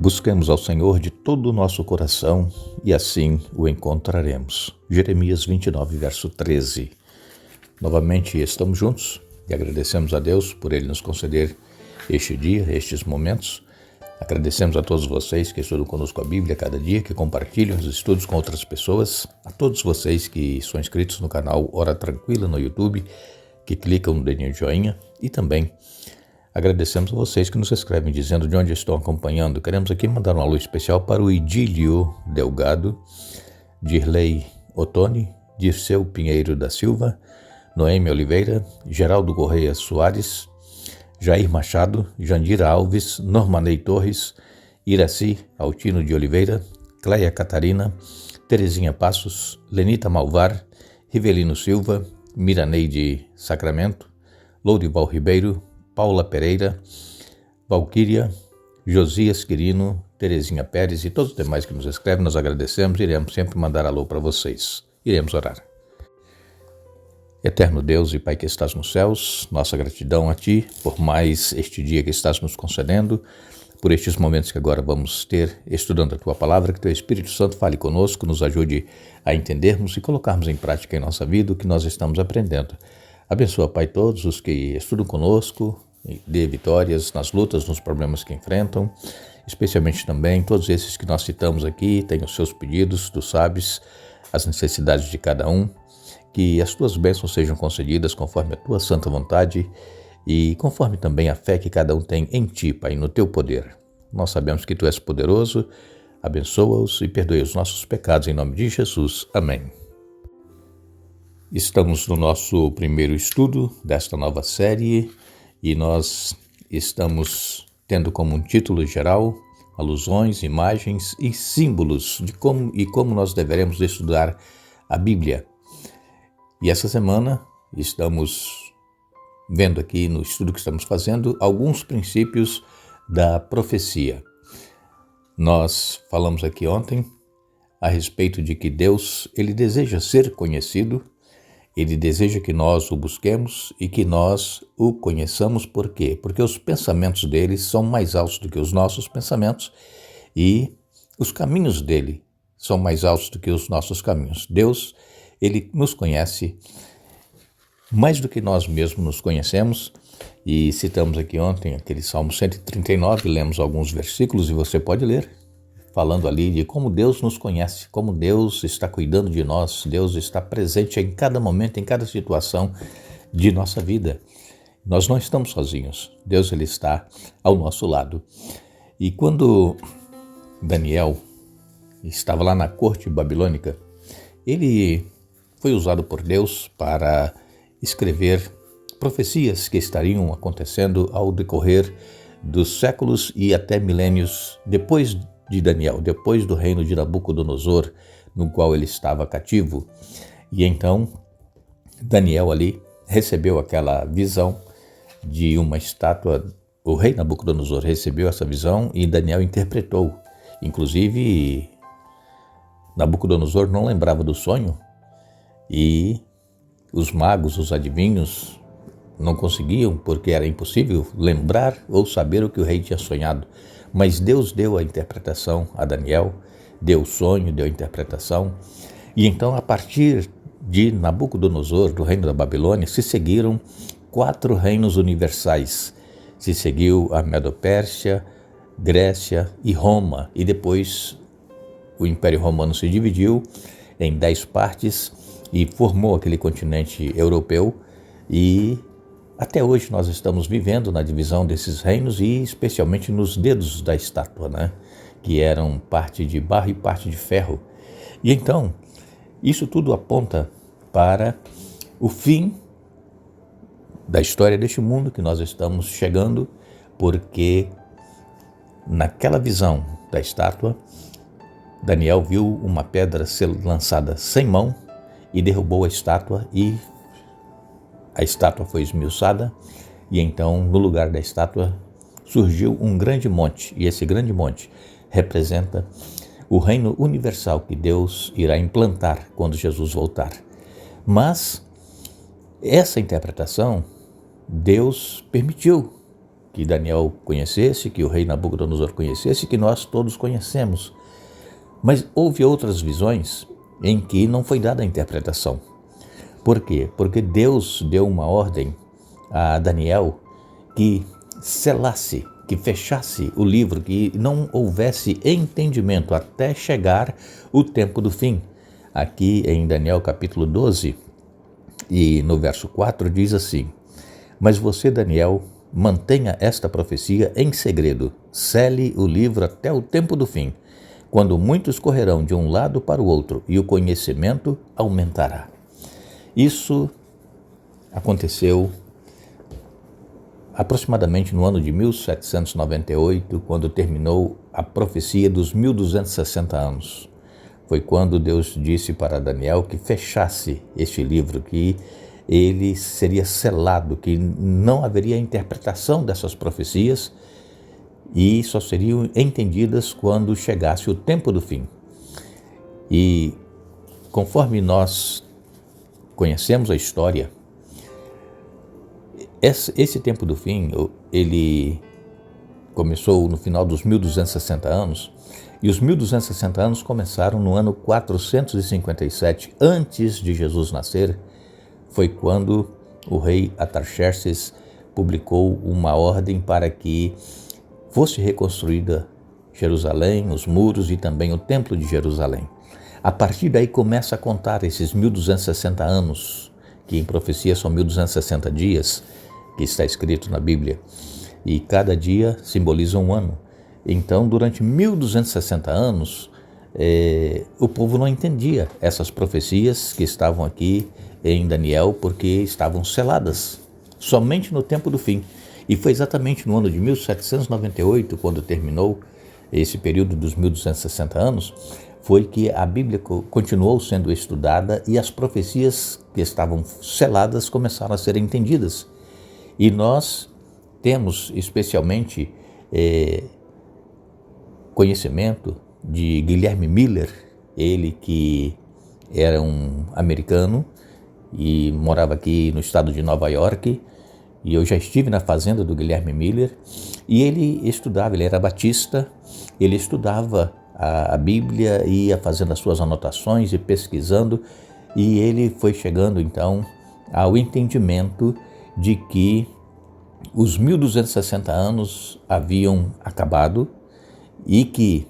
Busquemos ao Senhor de todo o nosso coração e assim o encontraremos. Jeremias 29, verso 13. Novamente estamos juntos e agradecemos a Deus por Ele nos conceder este dia, estes momentos. Agradecemos a todos vocês que estudam conosco a Bíblia cada dia, que compartilham os estudos com outras pessoas, a todos vocês que são inscritos no canal Hora Tranquila no YouTube, que clicam no dedinho de joinha e também agradecemos a vocês que nos escrevem dizendo de onde estão acompanhando. Queremos aqui mandar um alô especial para o Idílio Delgado, Dirley Ottoni, Dirceu Pinheiro da Silva, Noemi Oliveira, Geraldo Correia Soares, Jair Machado, Jandira Alves, Normanei Torres, Iraci Altino de Oliveira, Cleia Catarina, Terezinha Passos, Lenita Malvar, Rivelino Silva, Miraneide Sacramento, Lourival Ribeiro, Paula Pereira, Valquíria, Josias Quirino, Terezinha Pérez e todos os demais que nos escrevem, nós agradecemos e iremos sempre mandar alô para vocês. Iremos orar. Eterno Deus e Pai que estás nos céus, nossa gratidão a Ti por mais este dia que estás nos concedendo, por estes momentos que agora vamos ter estudando a Tua Palavra, que Teu Espírito Santo fale conosco, nos ajude a entendermos e colocarmos em prática em nossa vida o que nós estamos aprendendo. Abençoa, Pai, todos os que estudam conosco, dê vitórias nas lutas, nos problemas que enfrentam, especialmente também todos esses que nós citamos aqui, têm os seus pedidos, Tu sabes as necessidades de cada um, que as Tuas bênçãos sejam concedidas conforme a Tua santa vontade e conforme também a fé que cada um tem em Ti, Pai, no Teu poder. Nós sabemos que Tu és poderoso, abençoa-os e perdoe os nossos pecados em nome de Jesus. Amém. Estamos no nosso primeiro estudo desta nova série e nós estamos tendo como um título geral alusões, imagens e símbolos de como nós deveremos estudar a Bíblia. E essa semana estamos vendo aqui no estudo que estamos fazendo alguns princípios da profecia. Nós falamos aqui ontem a respeito de que Deus, Ele deseja ser conhecido. Ele deseja que nós o busquemos e que nós o conheçamos. Por quê? Porque os pensamentos dele são mais altos do que os nossos pensamentos e os caminhos dele são mais altos do que os nossos caminhos. Deus, ele nos conhece mais do que nós mesmos nos conhecemos e citamos aqui ontem aquele Salmo 139, lemos alguns versículos e você pode ler, falando ali de como Deus nos conhece, como Deus está cuidando de nós, Deus está presente em cada momento, em cada situação de nossa vida. Nós não estamos sozinhos, Deus ele está ao nosso lado. E quando Daniel estava lá na corte babilônica, ele foi usado por Deus para escrever profecias que estariam acontecendo ao decorrer dos séculos e até milênios depois de Daniel, depois do reino de Nabucodonosor, no qual ele estava cativo. E então, Daniel ali recebeu aquela visão de uma estátua. O rei Nabucodonosor recebeu essa visão e Daniel interpretou. Inclusive, Nabucodonosor não lembrava do sonho e os magos, os adivinhos, não conseguiam, porque era impossível lembrar ou saber o que o rei tinha sonhado. Mas Deus deu a interpretação a Daniel, deu o sonho, deu a interpretação. E então, a partir de Nabucodonosor, do reino da Babilônia, se seguiram 4 reinos universais. Se seguiu a Medo-Pérsia, Grécia e Roma. E depois o Império Romano se dividiu em 10 partes e formou aquele continente europeu. E até hoje nós estamos vivendo na divisão desses reinos e especialmente nos dedos da estátua, né? Que eram parte de barro e parte de ferro. E então, isso tudo aponta para o fim da história deste mundo que nós estamos chegando, porque naquela visão da estátua, Daniel viu uma pedra ser lançada sem mão e derrubou a estátua e a estátua foi esmiuçada e então no lugar da estátua surgiu um grande monte e esse grande monte representa o reino universal que Deus irá implantar quando Jesus voltar. Mas essa interpretação Deus permitiu que Daniel conhecesse, que o rei Nabucodonosor conhecesse, que nós todos conhecemos. Mas houve outras visões em que não foi dada a interpretação. Por quê? Porque Deus deu uma ordem a Daniel que selasse, que fechasse o livro, que não houvesse entendimento até chegar o tempo do fim. Aqui em Daniel capítulo 12 e no verso 4 diz assim: mas você, Daniel, mantenha esta profecia em segredo, cele o livro até o tempo do fim, quando muitos correrão de um lado para o outro e o conhecimento aumentará. Isso aconteceu aproximadamente no ano de 1798, quando terminou a profecia dos 1260 anos. Foi quando Deus disse para Daniel que fechasse este livro, que ele seria selado, que não haveria interpretação dessas profecias e só seriam entendidas quando chegasse o tempo do fim. E conforme nós conhecemos a história, esse tempo do fim, ele começou no final dos 1260 anos, e os 1260 anos começaram no ano 457, antes de Jesus nascer. Foi quando o rei Artaxerxes publicou uma ordem para que fosse reconstruída Jerusalém, os muros e também o templo de Jerusalém. A partir daí começa a contar esses 1260 anos, que em profecia são 1260 dias, que está escrito na Bíblia, e cada dia simboliza um ano. Então, durante 1260 anos, o povo não entendia essas profecias que estavam aqui em Daniel, porque estavam seladas somente no tempo do fim. E foi exatamente no ano de 1798, quando terminou esse período dos 1260 anos, foi que a Bíblia continuou sendo estudada e as profecias que estavam seladas começaram a ser entendidas. E nós temos especialmente conhecimento de Guilherme Miller, ele que era um americano e morava aqui no estado de Nova York, e eu já estive na fazenda do Guilherme Miller, e ele estudava, ele era batista, ele estudava a Bíblia, ia fazendo as suas anotações e pesquisando, e ele foi chegando então ao entendimento de que os 1260 anos haviam acabado e que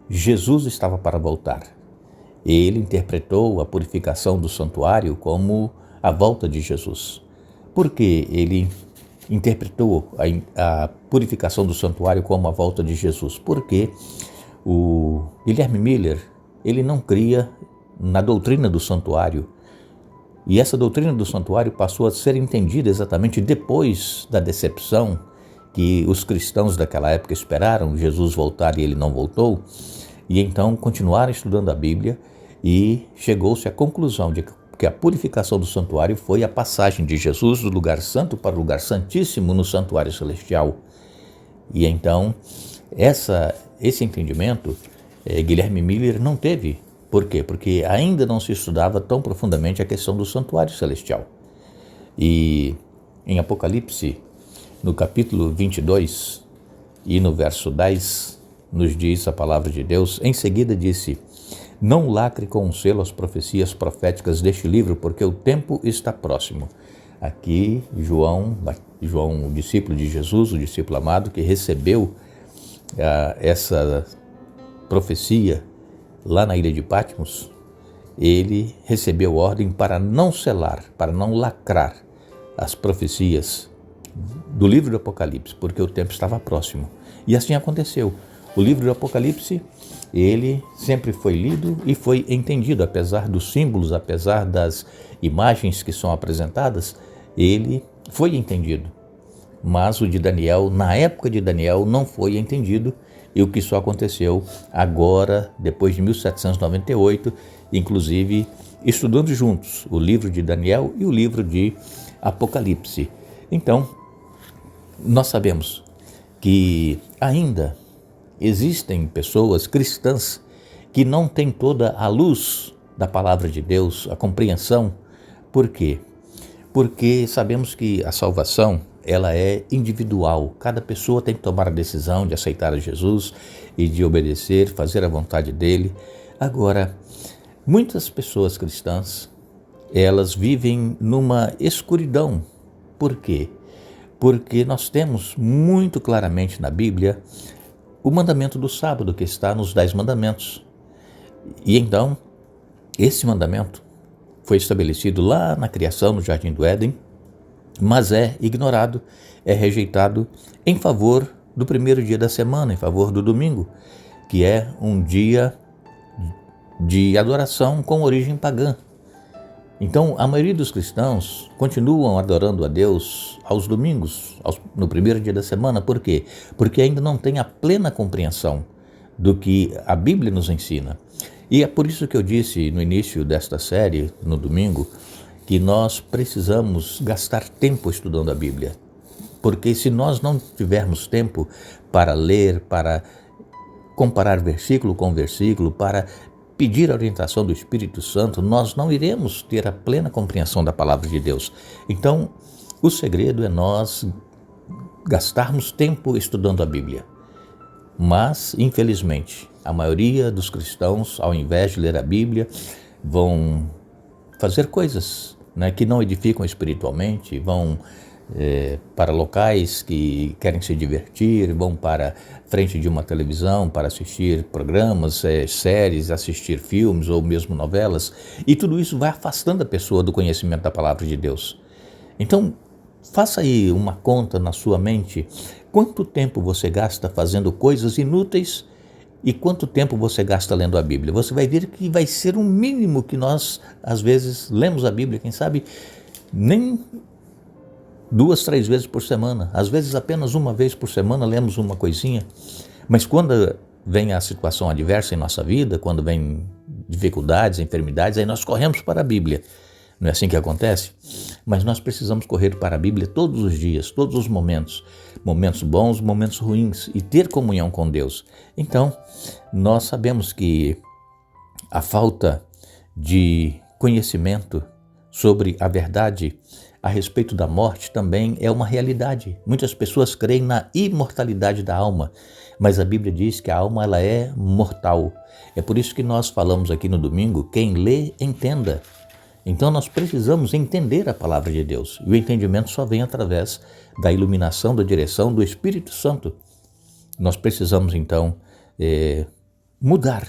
Jesus estava para voltar. Ele interpretou a purificação do santuário como a volta de Jesus. Por que ele interpretou a purificação do santuário como a volta de Jesus? Porque o Guilherme Miller, ele não cria na doutrina do santuário. E essa doutrina do santuário passou a ser entendida exatamente depois da decepção que os cristãos daquela época esperaram Jesus voltar e ele não voltou. E então continuaram estudando a Bíblia e chegou-se à conclusão de que a purificação do santuário foi a passagem de Jesus do lugar santo para o lugar santíssimo no santuário celestial. E então esse entendimento Guilherme Miller não teve. Por quê? Porque ainda não se estudava tão profundamente a questão do santuário celestial. E em Apocalipse, no capítulo 22 e no verso 10, nos diz a palavra de Deus, em seguida disse: não lacre com um selo as profecias proféticas deste livro, porque o tempo está próximo. Aqui, João, o discípulo de Jesus, o discípulo amado, que recebeu essa profecia lá na ilha de Patmos, ele recebeu ordem para não selar, para não lacrar as profecias do livro do Apocalipse, porque o tempo estava próximo. E assim aconteceu. O livro do Apocalipse, ele sempre foi lido e foi entendido, apesar dos símbolos, apesar das imagens que são apresentadas, ele foi entendido. Mas o de Daniel, na época de Daniel, não foi entendido, e o que só aconteceu agora, depois de 1798, inclusive estudando juntos o livro de Daniel e o livro de Apocalipse. Então, nós sabemos que ainda existem pessoas cristãs que não têm toda a luz da palavra de Deus, a compreensão. Por quê? Porque sabemos que a salvação ela é individual. Cada pessoa tem que tomar a decisão de aceitar a Jesus e de obedecer, fazer a vontade dele. Agora, muitas pessoas cristãs, elas vivem numa escuridão. Por quê? Porque nós temos muito claramente na Bíblia o mandamento do sábado, que está nos 10 mandamentos. E então, esse mandamento foi estabelecido lá na criação, no Jardim do Éden, mas é ignorado, é rejeitado em favor do primeiro dia da semana, em favor do domingo, que é um dia de adoração com origem pagã. Então, a maioria dos cristãos continuam adorando a Deus aos domingos, no primeiro dia da semana. Por quê? Porque ainda não tem a plena compreensão do que a Bíblia nos ensina. E é por isso que eu disse no início desta série, no domingo, que nós precisamos gastar tempo estudando a Bíblia. Porque se nós não tivermos tempo para ler, para comparar versículo com versículo, para pedir a orientação do Espírito Santo, nós não iremos ter a plena compreensão da palavra de Deus. Então, o segredo é nós gastarmos tempo estudando a Bíblia. Mas, infelizmente, a maioria dos cristãos, ao invés de ler a Bíblia, vão fazer coisas, que não edificam espiritualmente, vão para locais que querem se divertir, vão para frente de uma televisão para assistir programas, séries, assistir filmes ou mesmo novelas, e tudo isso vai afastando a pessoa do conhecimento da palavra de Deus. Então, faça aí uma conta na sua mente, quanto tempo você gasta fazendo coisas inúteis e quanto tempo você gasta lendo a Bíblia. Você vai ver que vai ser um mínimo que nós, às vezes, lemos a Bíblia, quem sabe, nem 2, 3 vezes por semana. Às vezes, apenas uma vez por semana lemos uma coisinha. Mas quando vem a situação adversa em nossa vida, quando vem dificuldades, enfermidades, aí nós corremos para a Bíblia. Não é assim que acontece? Mas nós precisamos correr para a Bíblia todos os dias, todos os momentos. Momentos bons, momentos ruins, e ter comunhão com Deus. Então, nós sabemos que a falta de conhecimento sobre a verdade a respeito da morte também é uma realidade. Muitas pessoas creem na imortalidade da alma, mas a Bíblia diz que a alma ela é mortal. É por isso que nós falamos aqui no domingo, quem lê, entenda. Então nós precisamos entender a palavra de Deus, e o entendimento só vem através da iluminação, da direção do Espírito Santo. Nós precisamos então mudar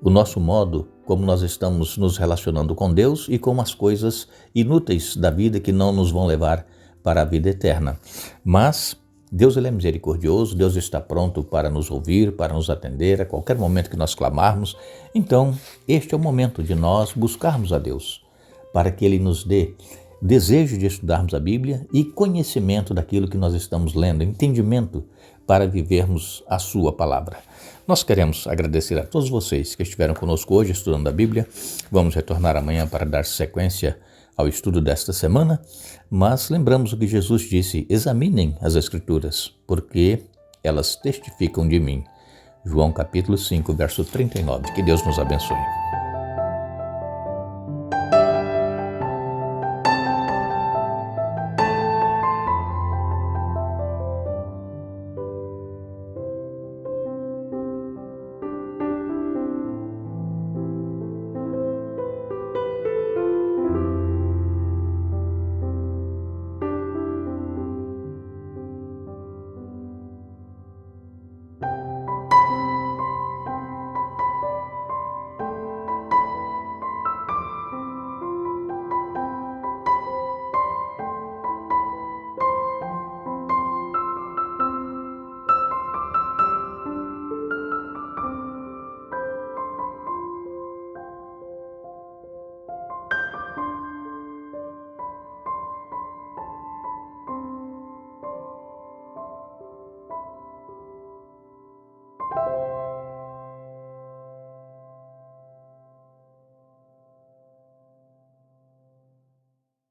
o nosso modo como nós estamos nos relacionando com Deus e com as coisas inúteis da vida que não nos vão levar para a vida eterna. Mas Deus ele é misericordioso, Deus está pronto para nos ouvir, para nos atender a qualquer momento que nós clamarmos. Então, este é o momento de nós buscarmos a Deus, para que Ele nos dê desejo de estudarmos a Bíblia e conhecimento daquilo que nós estamos lendo, entendimento para vivermos a sua palavra. Nós queremos agradecer a todos vocês que estiveram conosco hoje estudando a Bíblia. Vamos retornar amanhã para dar sequência ao estudo desta semana, mas lembramos o que Jesus disse: examinem as Escrituras, porque elas testificam de mim. João capítulo 5, verso 39. Que Deus nos abençoe.